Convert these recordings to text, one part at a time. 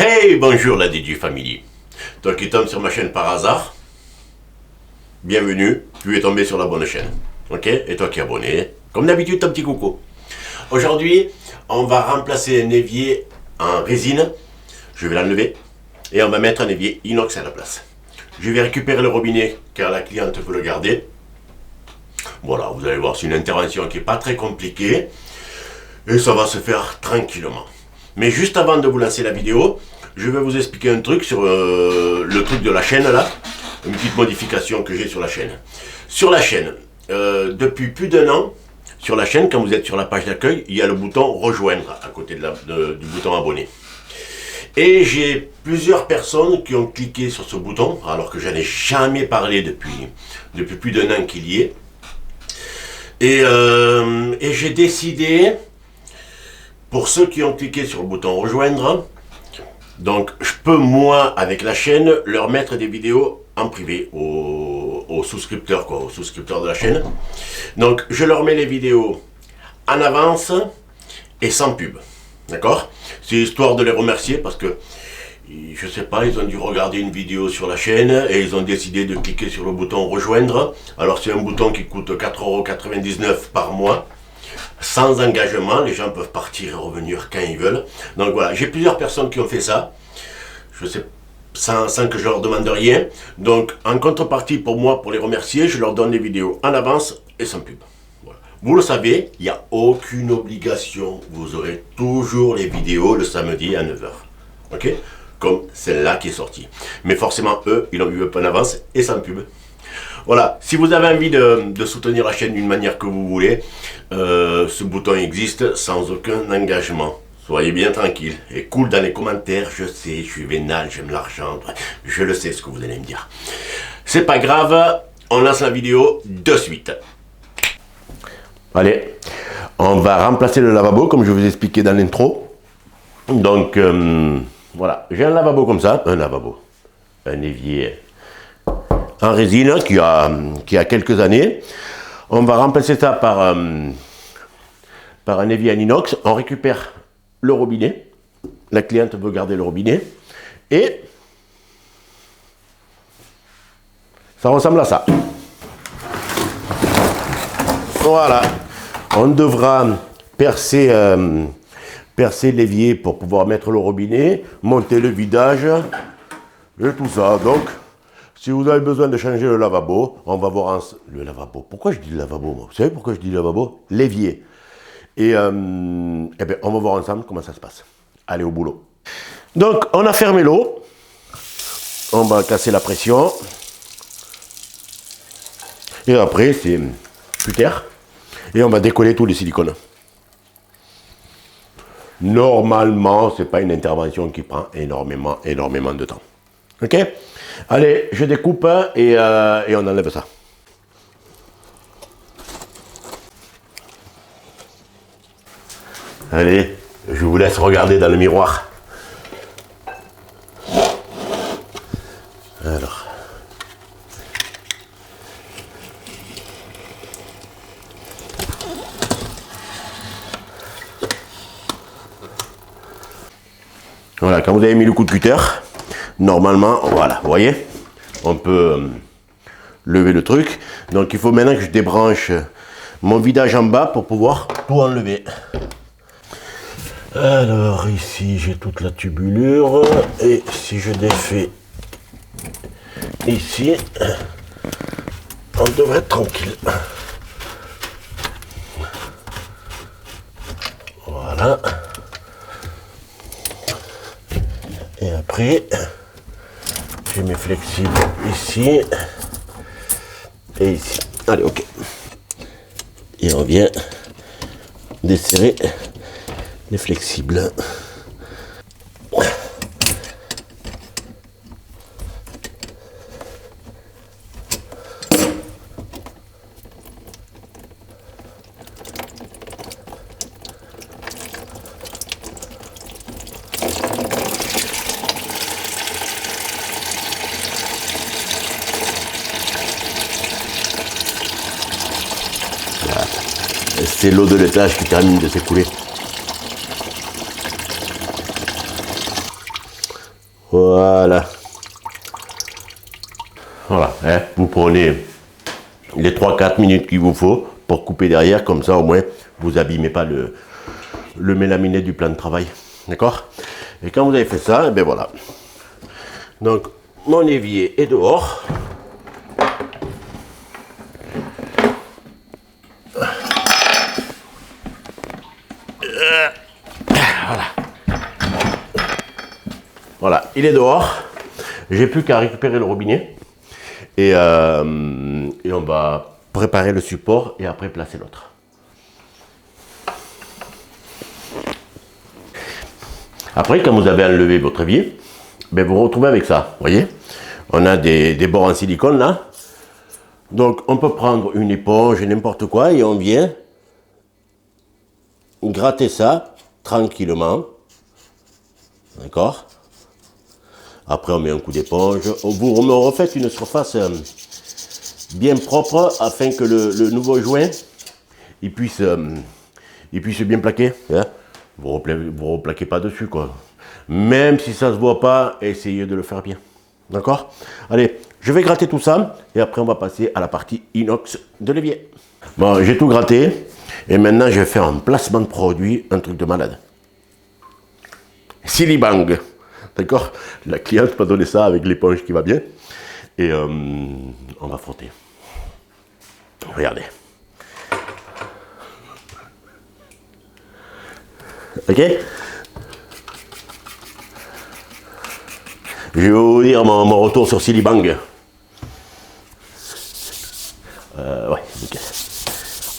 Hey, bonjour la DJ Family. Toi qui tombes sur ma chaîne par hasard, bienvenue, tu es tombé sur la bonne chaîne. Ok? Et toi qui es abonné, comme d'habitude, ton petit coucou. Aujourd'hui, on va remplacer un évier en résine. Je vais l'enlever et on va mettre un évier inox à la place. Je vais récupérer le robinet car la cliente veut le garder. Voilà, vous allez voir, c'est une intervention qui n'est pas très compliquée et ça va se faire tranquillement. Mais juste avant de vous lancer la vidéo, je vais vous expliquer un truc sur le truc de la chaîne là, une petite modification que j'ai sur la chaîne. Sur la chaîne, depuis plus d'un an, sur la chaîne, quand vous êtes sur la page d'accueil, il y a le bouton rejoindre à côté du bouton abonné. Et j'ai plusieurs personnes qui ont cliqué sur ce bouton, alors que je n'en ai jamais parlé depuis plus d'un an qu'il y est. Et j'ai décidé, pour ceux qui ont cliqué sur le bouton rejoindre, donc je peux moi avec la chaîne leur mettre des vidéos en privé aux souscripteurs, aux souscripteurs de la chaîne. Donc je leur mets les vidéos en avance et sans pub, d'accord? C'est histoire de les remercier parce que je sais pas, ils ont dû regarder une vidéo sur la chaîne et ils ont décidé de cliquer sur le bouton rejoindre. Alors c'est un bouton qui coûte 4,99 € par mois. Sans engagement, les gens peuvent partir et revenir quand ils veulent. Donc voilà, j'ai plusieurs personnes qui ont fait ça. Je sais, sans que je leur demande rien. Donc en contrepartie pour moi, pour les remercier, je leur donne les vidéos en avance et sans pub. Voilà. Vous le savez, il n'y a aucune obligation. Vous aurez toujours les vidéos le samedi à 9 h. Ok? Comme celle-là qui est sortie. Mais forcément, eux, ils l'ont eu un peu en avance et sans pub. Voilà, si vous avez envie de soutenir la chaîne d'une manière que vous voulez, ce bouton existe sans aucun engagement. Soyez bien tranquille et cool dans les commentaires. Je sais, je suis vénal, j'aime l'argent, je le sais ce que vous allez me dire. C'est pas grave, on lance la vidéo de suite. Allez, on va remplacer le lavabo comme je vous ai expliqué dans l'intro. Donc, voilà, j'ai un lavabo comme ça, un évier en résine qui a quelques années. On va remplacer ça par un évier en inox. On récupère le robinet. La cliente veut garder le robinet. Et ça ressemble à ça. Voilà. On devra percer l'évier pour pouvoir mettre le robinet, monter le vidage et tout ça. Donc, si vous avez besoin de changer le lavabo, on va voir le lavabo. Pourquoi je dis le lavabo, moi? Vous savez pourquoi je dis lavabo? L'évier. Et bien, on va voir ensemble comment ça se passe. Allez, au boulot. Donc, on a fermé l'eau. On va casser la pression. Et après, c'est puter. Et on va décoller tout le silicone. Normalement, ce n'est pas une intervention qui prend énormément de temps. Ok? Allez, je découpe et on enlève ça. Allez, je vous laisse regarder dans le miroir. Alors. Voilà, quand vous avez mis le coup de cutter, normalement, voilà, vous voyez, on peut lever le truc. Donc il faut maintenant que je débranche mon vidage en bas pour pouvoir tout enlever. Alors ici j'ai toute la tubulure et si je défais ici, on devrait être tranquille. Voilà. Et après, j'ai mes flexibles ici et ici. Allez, ok. Et on vient desserrer les flexibles. C'est l'eau de l'étage qui termine de s'écouler. Voilà. Voilà, hein, vous prenez les 3-4 minutes qu'il vous faut pour couper derrière, comme ça au moins vous abîmez pas le mélaminé du plan de travail. D'accord? Et quand vous avez fait ça, et bien voilà. Donc mon évier est dehors. Voilà. Voilà, il est dehors. J'ai plus qu'à récupérer le robinet. Et on va préparer le support et après placer l'autre. Après, quand vous avez enlevé votre évier, ben vous vous retrouvez avec ça. Vous voyez, on a des bords en silicone là. Donc on peut prendre une éponge, n'importe quoi, et on vient gratter ça tranquillement. D'accord? Après on met un coup d'éponge. Vous refaites une surface bien propre afin que le nouveau joint il puisse bien plaquer. Hein? Vous replaquez pas dessus quoi. Même si ça se voit pas, essayez de le faire bien. D'accord? Allez, je vais gratter tout ça et après on va passer à la partie inox de l'évier. Bon, j'ai tout gratté et maintenant je vais faire un placement de produit, un truc de malade. Silibang. D'accord? La cliente m'a donné ça avec l'éponge qui va bien et on va frotter. Regardez. Ok? Je vais vous dire mon retour sur Silibang. Ouais, nickel.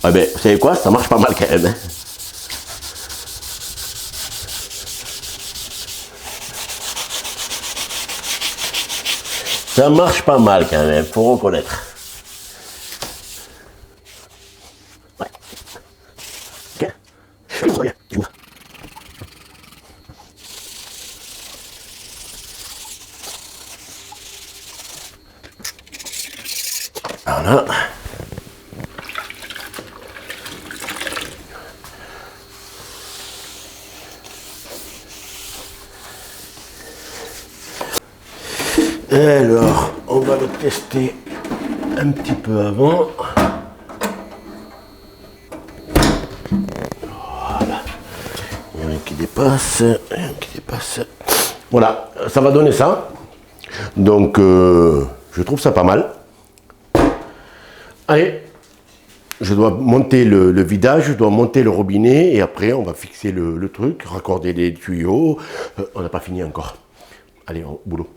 Ah ben, vous savez quoi? Ça marche pas mal quand même. Hein? Ça marche pas mal quand même, faut reconnaître. Ouais. Ok. Regarde, dis-moi. Voilà. Alors, on va le tester un petit peu avant. Voilà. Il y en a un qui dépasse, un qui dépasse. Voilà, ça va donner ça. Donc, je trouve ça pas mal. Allez, je dois monter le vidage, je dois monter le robinet et après on va fixer le truc, raccorder les tuyaux. On n'a pas fini encore. Allez, au boulot.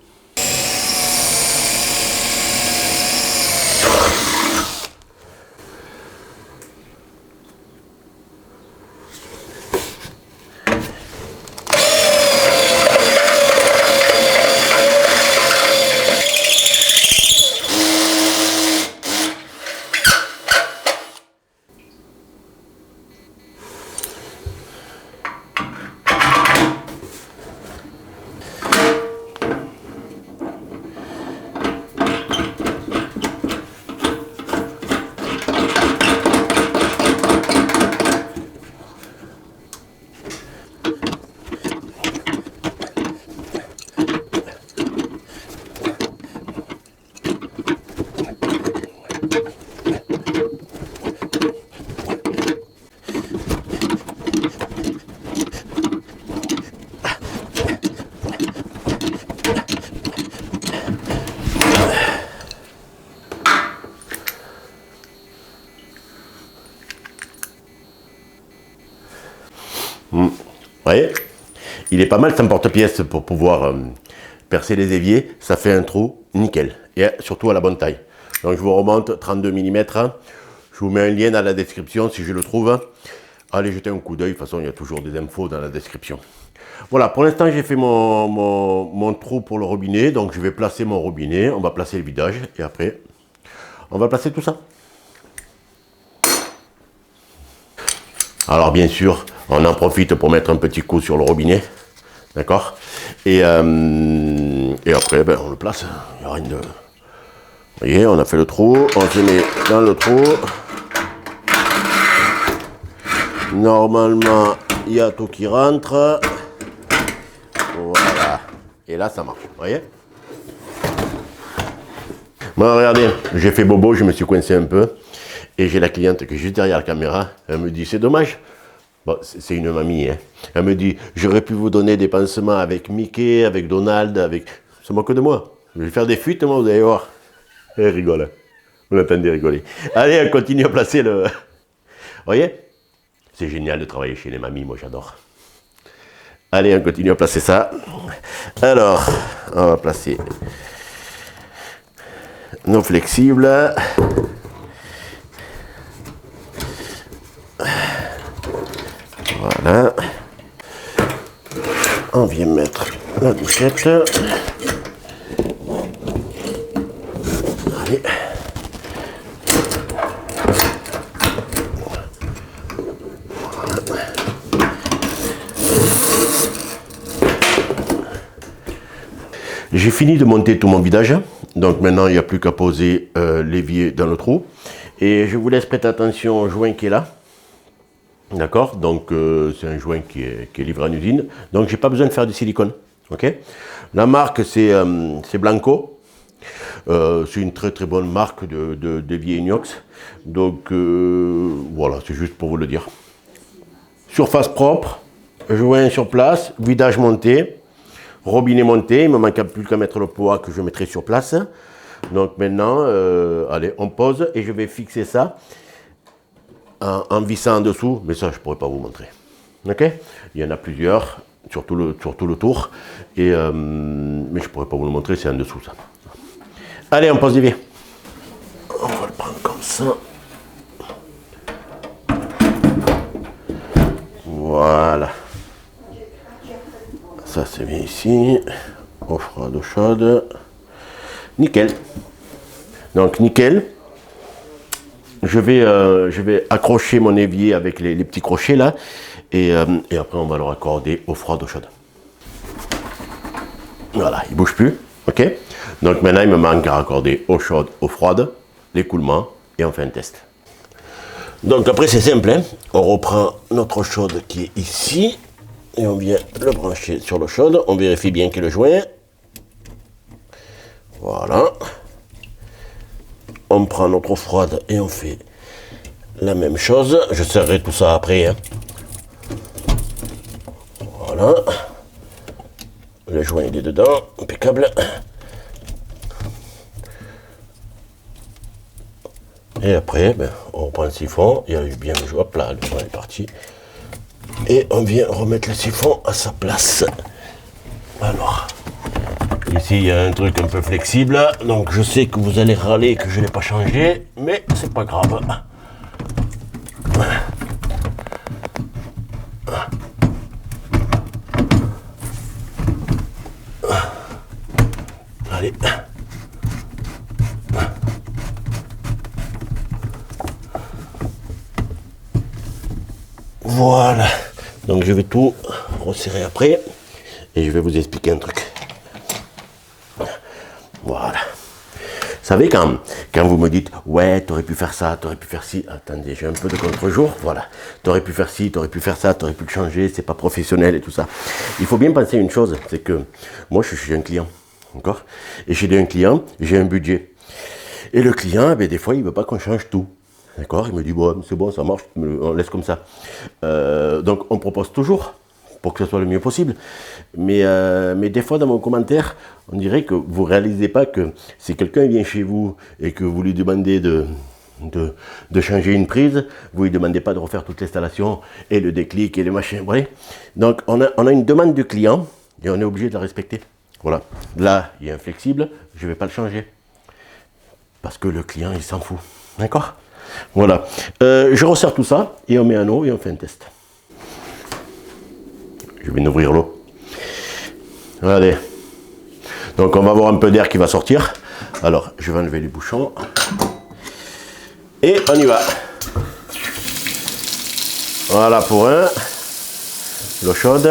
Vous voyez, il est pas mal, c'est un porte-pièce pour pouvoir percer les éviers. Ça fait un trou nickel. Et surtout à la bonne taille. Donc je vous remonte 32 mm. Je vous mets un lien dans la description si je le trouve. Allez jeter un coup d'œil. De toute façon, il y a toujours des infos dans la description. Voilà, pour l'instant, j'ai fait mon trou pour le robinet. Donc je vais placer mon robinet. On va placer le vidage. Et après, on va placer tout ça. Alors bien sûr, on en profite pour mettre un petit coup sur le robinet, d'accord, et après, ben, on le place. Il y a rien de... Vous voyez, on a fait le trou, on se met dans le trou. Normalement, il y a tout qui rentre. Voilà. Et là, ça marche. Vous voyez? Bon, regardez, j'ai fait bobo, je me suis coincé un peu. Et j'ai la cliente qui est juste derrière la caméra. Elle me dit, c'est dommage. Bon, c'est une mamie, hein. Elle me dit, j'aurais pu vous donner des pansements avec Mickey, avec Donald, avec... Ça moque de moi. Je vais faire des fuites, moi, vous allez voir. Elle rigole. Vous l'entendez rigoler. Allez, elle continue à placer le... Vous voyez? C'est génial de travailler chez les mamies, moi j'adore. Allez, on continue à placer ça. Alors, on va placer nos flexibles. Voilà. On vient mettre la douchette. Allez. J'ai fini de monter tout mon vidage, donc maintenant il n'y a plus qu'à poser l'évier dans le trou. Et je vous laisse prêter attention au joint qui est là. D'accord? Donc c'est un joint qui est livré en usine. Donc j'ai pas besoin de faire du silicone. Ok? La marque c'est Blanco. C'est une très très bonne marque d'évier inox. Donc voilà, c'est juste pour vous le dire. Surface propre, joint sur place, vidage monté. Robinet monté, il ne me manque plus qu'à mettre le poids que je mettrai sur place. Donc maintenant, allez, on pose et je vais fixer ça en vissant en dessous, mais ça je ne pourrais pas vous montrer. Ok? Il y en a plusieurs sur tout le tour, mais je ne pourrais pas vous le montrer, c'est en dessous ça. Allez, on pose l'évier. On va le prendre comme ça. Voilà. Ça c'est bien ici, eau froide, eau chaude, nickel. Donc nickel, je vais accrocher mon évier avec les petits crochets là, et après on va le raccorder eau froide, eau chaude. Voilà, il ne bouge plus, ok. Donc maintenant il me manque à raccorder eau chaude, eau froide, l'écoulement, et on fait un test. Donc après c'est simple, hein. On reprend notre eau chaude qui est ici. Et on vient le brancher sur l'eau chaude. On vérifie bien qu'il est le joint. Voilà. On prend notre eau froide et on fait la même chose. Je serrerai tout ça après. Hein. Voilà. Le joint il est dedans. Impeccable. Et après, ben, on reprend le siphon. Il y a eu bien le joint. Hop là, le joint est parti. Et on vient remettre le siphon à sa place. Alors, ici il y a un truc un peu flexible, donc je sais que vous allez râler que je ne l'ai pas changé, mais c'est pas grave. Allez. Voilà. Donc je vais tout resserrer après et je vais vous expliquer un truc. Voilà. Vous savez quand vous me dites ouais t'aurais pu faire ça, t'aurais pu faire ci, attendez j'ai un peu de contre-jour, voilà. T'aurais pu faire ci, t'aurais pu faire ça, t'aurais pu le changer, c'est pas professionnel et tout ça. Il faut bien penser une chose, c'est que moi je suis chez un client, d'accord? Et chez un client, j'ai un budget. Et le client, ben, des fois il veut pas qu'on change tout. D'accord, il me dit, bon, c'est bon, ça marche, on laisse comme ça. Donc, on propose toujours pour que ce soit le mieux possible. Mais des fois, dans mon commentaire, on dirait que vous ne réalisez pas que si quelqu'un vient chez vous et que vous lui demandez de changer une prise, vous ne lui demandez pas de refaire toute l'installation et le déclic et les machins. Vous voyez. Donc, on a une demande du client et on est obligé de la respecter. Voilà. Là, il y a un flexible, je ne vais pas le changer. Parce que le client, il s'en fout. D'accord ? Voilà, je resserre tout ça et on met un eau et on fait un test. Je viens d'ouvrir l'eau. Allez, donc on va avoir un peu d'air qui va sortir. Alors, je vais enlever les bouchons et on y va. Voilà pour un, l'eau chaude.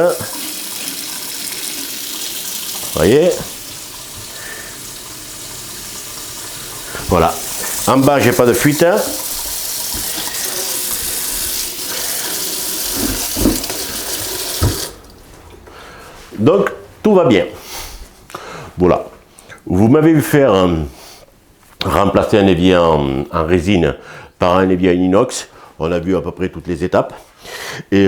Voyez. Voilà. En bas, j'ai pas de fuite. Donc, tout va bien. Voilà. Vous m'avez vu faire remplacer un évier en résine par un évier en inox. On a vu à peu près toutes les étapes. Et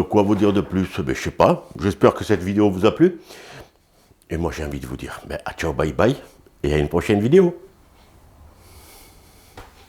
quoi vous dire de plus? Ben, je sais pas. J'espère que cette vidéo vous a plu. Et moi j'ai envie de vous dire, ben, à ciao, bye bye. Et à une prochaine vidéo.